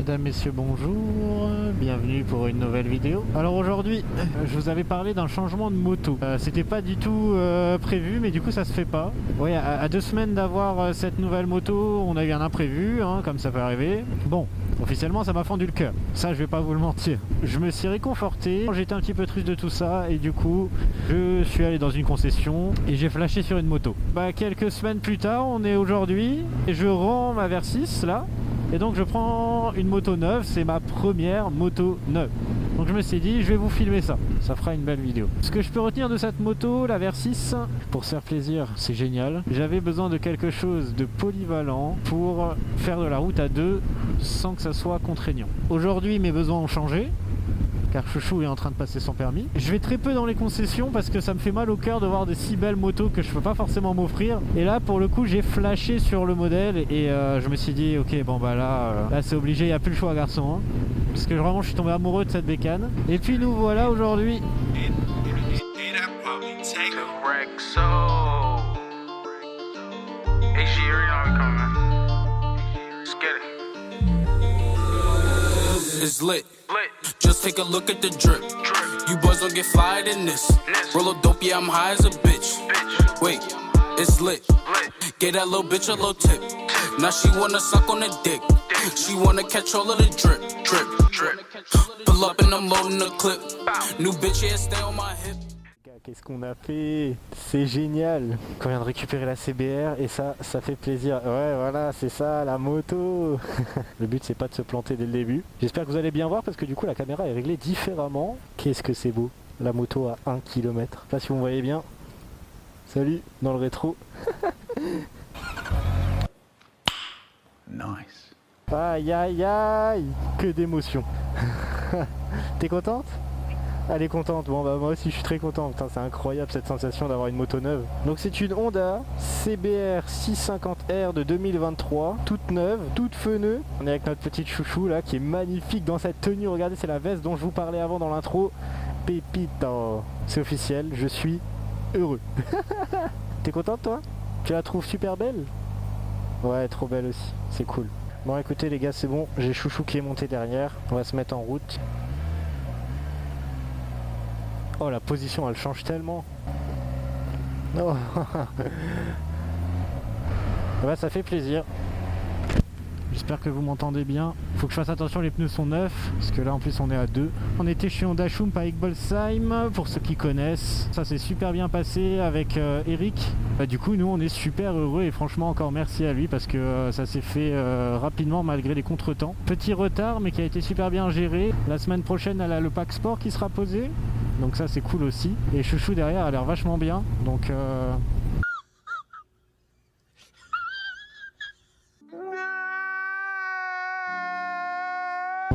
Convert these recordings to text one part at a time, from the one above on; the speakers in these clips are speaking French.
Mesdames, messieurs, bonjour, bienvenue pour une nouvelle vidéo. Alors aujourd'hui, je vous avais parlé d'un changement de moto. C'était pas du tout prévu, mais du coup ça se fait pas. Oui, à 2 semaines d'avoir cette nouvelle moto, on a eu un imprévu, hein, comme ça peut arriver. Bon, officiellement ça m'a fendu le cœur, ça je vais pas vous le mentir. Je me suis réconforté, j'étais un petit peu triste de tout ça, et du coup, je suis allé dans une concession et j'ai flashé sur une moto. Quelques semaines plus tard, on est aujourd'hui, et je rends ma Versys là. Et donc je prends une moto neuve, c'est ma première moto neuve. Donc je me suis dit, je vais vous filmer ça, ça fera une belle vidéo. Ce que je peux retenir de cette moto, la Versys, pour se faire plaisir, c'est génial. J'avais besoin de quelque chose de polyvalent pour faire de la route à deux sans que ça soit contraignant. Aujourd'hui, mes besoins ont changé, car Chouchou est en train de passer son permis. Je vais très peu dans les concessions parce que ça me fait mal au cœur de voir des si belles motos que je peux pas forcément m'offrir. Et là, pour le coup, j'ai flashé sur le modèle et je me suis dit, ok, bon bah là c'est obligé, il n'y a plus le choix, garçon. Hein. Parce que vraiment, je suis tombé amoureux de cette bécane. Et puis nous voilà aujourd'hui. It's lit. Just take a look at the drip. You boys don't get flyed in this. Roll a dope, yeah, I'm high as a bitch. Wait, it's lit. Get that little bitch a little tip. Now she wanna suck on the dick. She wanna catch all of the drip, drip, drip. Pull up and I'm loading the clip. New bitch, yeah, stay on my hip. Qu'est-ce qu'on a fait? C'est génial. On vient de récupérer la CBR et ça fait plaisir. Ouais, voilà, c'est ça, la moto. Le but, c'est pas de se planter dès le début. J'espère que vous allez bien voir parce que du coup, la caméra est réglée différemment. Qu'est-ce que c'est beau. La moto à 1 km. Je sais pas si vous me voyez bien. Salut, dans le rétro. Nice. Aïe, aïe, aïe. Que d'émotion. T'es contente? Elle est contente, bon bah moi aussi je suis très content, putain c'est incroyable cette sensation d'avoir une moto neuve. Donc c'est une Honda CBR 650R de 2023, toute neuve, toute feneux. On est avec notre petite chouchou là qui est magnifique dans cette tenue, regardez c'est la veste dont je vous parlais avant dans l'intro. Pépito, c'est officiel, je suis heureux. T'es contente toi? Tu la trouves super belle? Ouais, trop belle aussi, c'est cool. Bon écoutez les gars c'est bon, j'ai chouchou qui est monté derrière, on va se mettre en route. Oh la position elle change tellement. Oh. Bah, ça fait plaisir. J'espère que vous m'entendez bien. Faut que je fasse attention, les pneus sont neufs. Parce que là en plus on est à 2. On était chez Honda Schump avec Bolsheim. Pour ceux qui connaissent. Ça s'est super bien passé avec Eric. Du coup nous on est super heureux. Et franchement encore merci à lui. Parce que ça s'est fait rapidement malgré les contretemps. Petit retard mais qui a été super bien géré. La semaine prochaine elle a le pack sport qui sera posé. Donc ça c'est cool aussi. Et Chouchou derrière a l'air vachement bien. Donc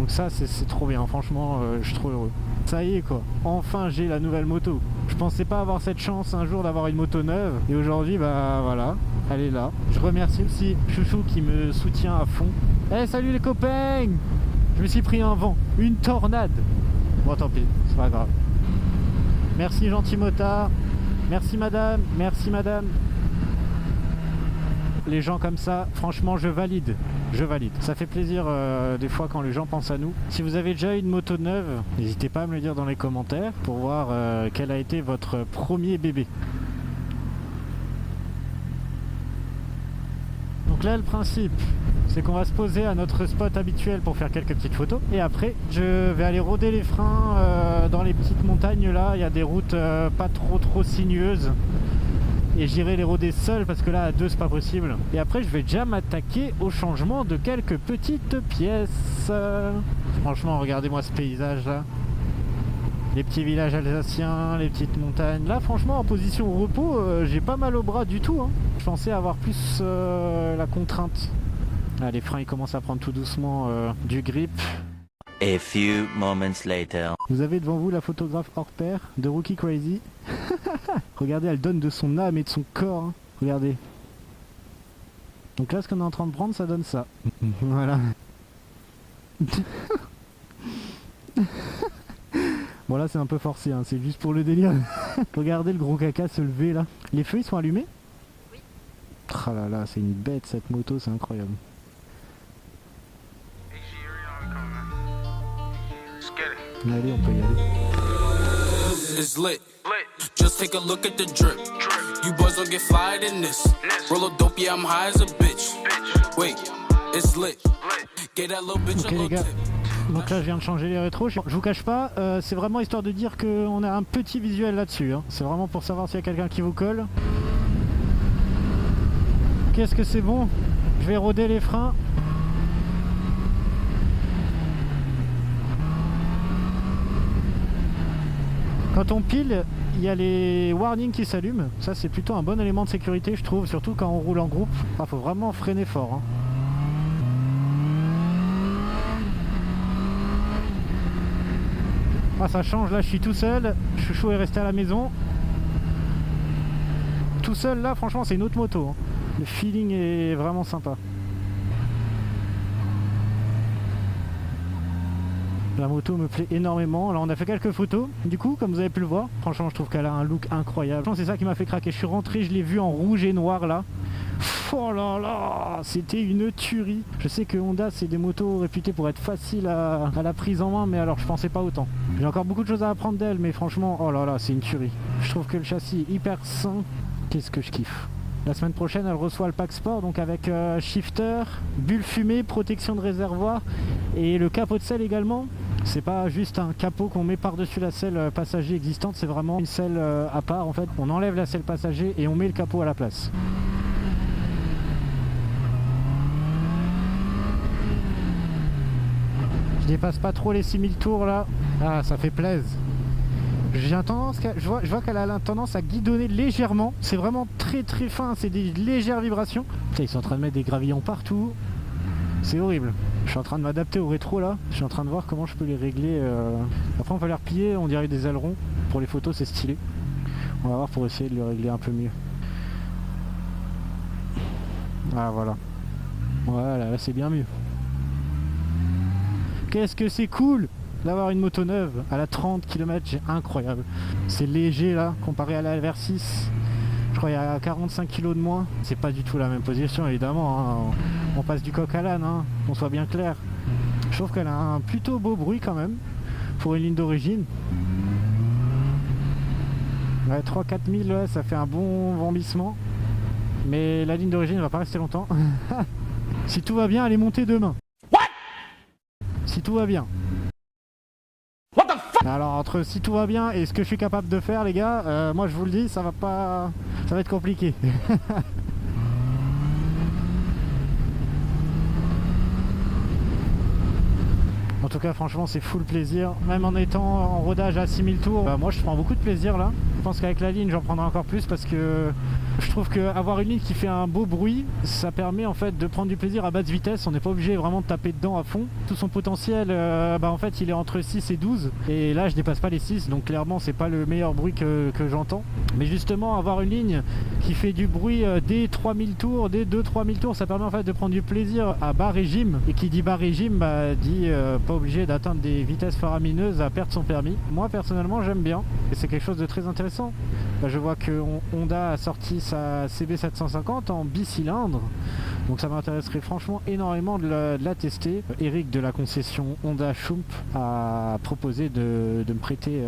ça c'est trop bien, franchement je suis trop heureux. Ça y est quoi, enfin j'ai la nouvelle moto. Je pensais pas avoir cette chance un jour d'avoir une moto neuve. Et aujourd'hui bah voilà, elle est là. Je remercie aussi Chouchou qui me soutient à fond. Eh salut les copains. Je me suis pris un vent, une tornade. Bon tant pis, c'est pas grave. Merci gentil motard. Merci madame, merci madame. Les gens comme ça, franchement je valide. Je valide. Ça fait plaisir des fois quand les gens pensent à nous. Si vous avez déjà une moto neuve, n'hésitez pas à me le dire dans les commentaires pour voir quel a été votre premier bébé. Donc là le principe, c'est qu'on va se poser à notre spot habituel pour faire quelques petites photos. Et après, je vais aller rôder les freins dans les petites montagnes là. Il y a des routes pas trop sinueuses. Et j'irai les rôder seul parce que là à 2 c'est pas possible. Et après je vais déjà m'attaquer au changement de quelques petites pièces. Franchement regardez-moi ce paysage là. Les petits villages alsaciens, les petites montagnes. Là franchement en position repos j'ai pas mal au bras du tout hein. Je pensais avoir plus la contrainte. Là, les freins ils commencent à prendre tout doucement du grip. A few moments later. Vous avez devant vous la photographe hors pair de Rookie Crazy. Regardez, elle donne de son âme et de son corps. Hein. Regardez. Donc là, ce qu'on est en train de prendre, ça donne ça. Voilà. Bon là, c'est un peu forcé, hein. C'est juste pour le délire. Regardez le gros caca se lever là. Les feux, ils sont allumés? Oui. Ah là là, c'est une bête cette moto, c'est incroyable. Allez, on peut y aller. It's lit. Just take a look at the drip. You boys don't get fly in this. Roll a dope, yeah, I'm high as a bitch. Wait, it's lit. Get that little bitch a Ok les little gars, tip. donc là je viens de changer les rétros. Je vous cache pas, c'est vraiment histoire de dire qu'on a un petit visuel là-dessus. Hein. C'est vraiment pour savoir s'il y a quelqu'un qui vous colle. Qu'est-ce que c'est bon? Je vais roder les freins. Quand on pile, il y a les warnings qui s'allument. Ça c'est plutôt un bon élément de sécurité je trouve, surtout quand on roule en groupe. Ah, faut vraiment freiner fort. Hein. Ah, ça change, là je suis tout seul. Chouchou est resté à la maison. Tout seul là, franchement c'est une autre moto. Hein. Le feeling est vraiment sympa. La moto me plaît énormément. Alors on a fait quelques photos. Du coup, comme vous avez pu le voir, franchement je trouve qu'elle a un look incroyable. C'est ça qui m'a fait craquer. Je suis rentré, je l'ai vu en rouge et noir là. Oh là là, c'était une tuerie. Je sais que Honda c'est des motos réputées pour être faciles à la prise en main, mais alors je pensais pas autant. J'ai encore beaucoup de choses à apprendre d'elle, mais franchement, oh là là, c'est une tuerie. Je trouve que le châssis est hyper sain. Qu'est-ce que je kiffe. La semaine prochaine, elle reçoit le pack sport, donc avec shifter, bulle fumée, protection de réservoir et le capot de selle également. C'est pas juste un capot qu'on met par-dessus la selle passager existante, c'est vraiment une selle à part en fait. On enlève la selle passager et on met le capot à la place. Je dépasse pas trop les 6000 tours là. Ah, ça fait plaisir. Je vois qu'elle a tendance à guidonner légèrement. C'est vraiment très très fin, c'est des légères vibrations. Putain, ils sont en train de mettre des gravillons partout. C'est horrible. Je suis en train de m'adapter au rétro là. Je suis en train de voir comment je peux les régler. Après on va les replier, on dirait des ailerons. Pour les photos c'est stylé. On va voir pour essayer de le régler un peu mieux. Ah voilà. Voilà, là c'est bien mieux. Qu'est-ce que c'est cool d'avoir une moto neuve à la 30 km, c'est incroyable. C'est léger là, comparé à la VR6. Je crois qu'il y a 45 kg de moins. C'est pas du tout la même position évidemment. Hein. On passe du coq à l'âne, hein, qu'on soit bien clair. Je trouve qu'elle a un plutôt beau bruit quand même, pour une ligne d'origine. Ouais, 3-4 000, ouais, ça fait un bon vomissement. Mais la ligne d'origine ne va pas rester longtemps. Si tout va bien, elle est montée demain. Si tout va bien. Alors entre si tout va bien et ce que je suis capable de faire les gars, moi je vous le dis, ça va être compliqué. En tout cas franchement c'est full plaisir, même en étant en rodage à 6000 tours, moi je prends beaucoup de plaisir là. Je pense qu'avec la ligne j'en prendrai encore plus parce que je trouve qu'avoir une ligne qui fait un beau bruit, ça permet en fait de prendre du plaisir à basse vitesse. On n'est pas obligé vraiment de taper dedans à fond. Tout son potentiel, en fait il est entre 6 et 12 et là je dépasse pas les 6, donc clairement c'est pas le meilleur bruit que j'entends. Mais justement avoir une ligne qui fait du bruit dès 3000 tours, dès 2-3000 tours, ça permet en fait de prendre du plaisir à bas régime. Et qui dit bas régime dit pas obligé d'atteindre des vitesses faramineuses à perdre son permis. Moi personnellement j'aime bien et c'est quelque chose de très intéressant. Je vois que Honda a sorti sa CB750 en bicylindre, donc ça m'intéresserait franchement énormément de la tester. Eric de la concession Honda Schump a proposé de me prêter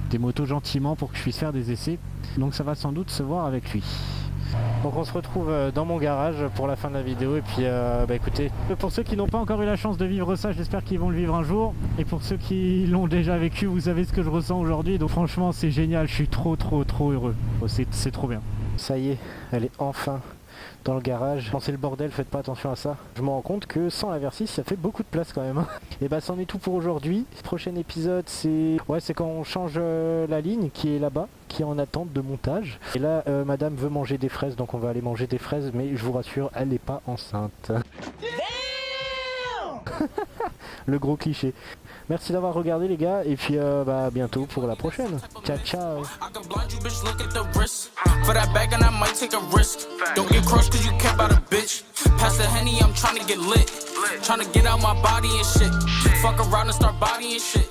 des motos gentiment pour que je puisse faire des essais, donc ça va sans doute se voir avec lui. Donc on se retrouve dans mon garage pour la fin de la vidéo et puis écoutez, pour ceux qui n'ont pas encore eu la chance de vivre ça, j'espère qu'ils vont le vivre un jour, et pour ceux qui l'ont déjà vécu, vous savez ce que je ressens aujourd'hui, donc franchement c'est génial, je suis trop heureux, c'est trop bien. Ça y est, elle est enfin dans le garage. Quand c'est le bordel, faites pas attention à ça. Je me rends compte que sans la VR6 ça fait beaucoup de place quand même. Et bah c'en est tout pour aujourd'hui. Le prochain épisode c'est quand on change la ligne qui est là-bas, qui est en attente de montage. Et là madame veut manger des fraises, donc on va aller manger des fraises, mais je vous rassure, elle n'est pas enceinte. Le gros cliché. Merci d'avoir regardé les gars, et puis à bientôt pour la prochaine. Ciao ciao. For that bag and I might take a risk. Don't get crushed cause you kept out a bitch. Pass the Henny, I'm tryna get lit. Tryna get out my body and shit. Fuck around and start bodying shit.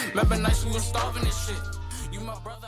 Remember nights we was starving and shit. You my brother,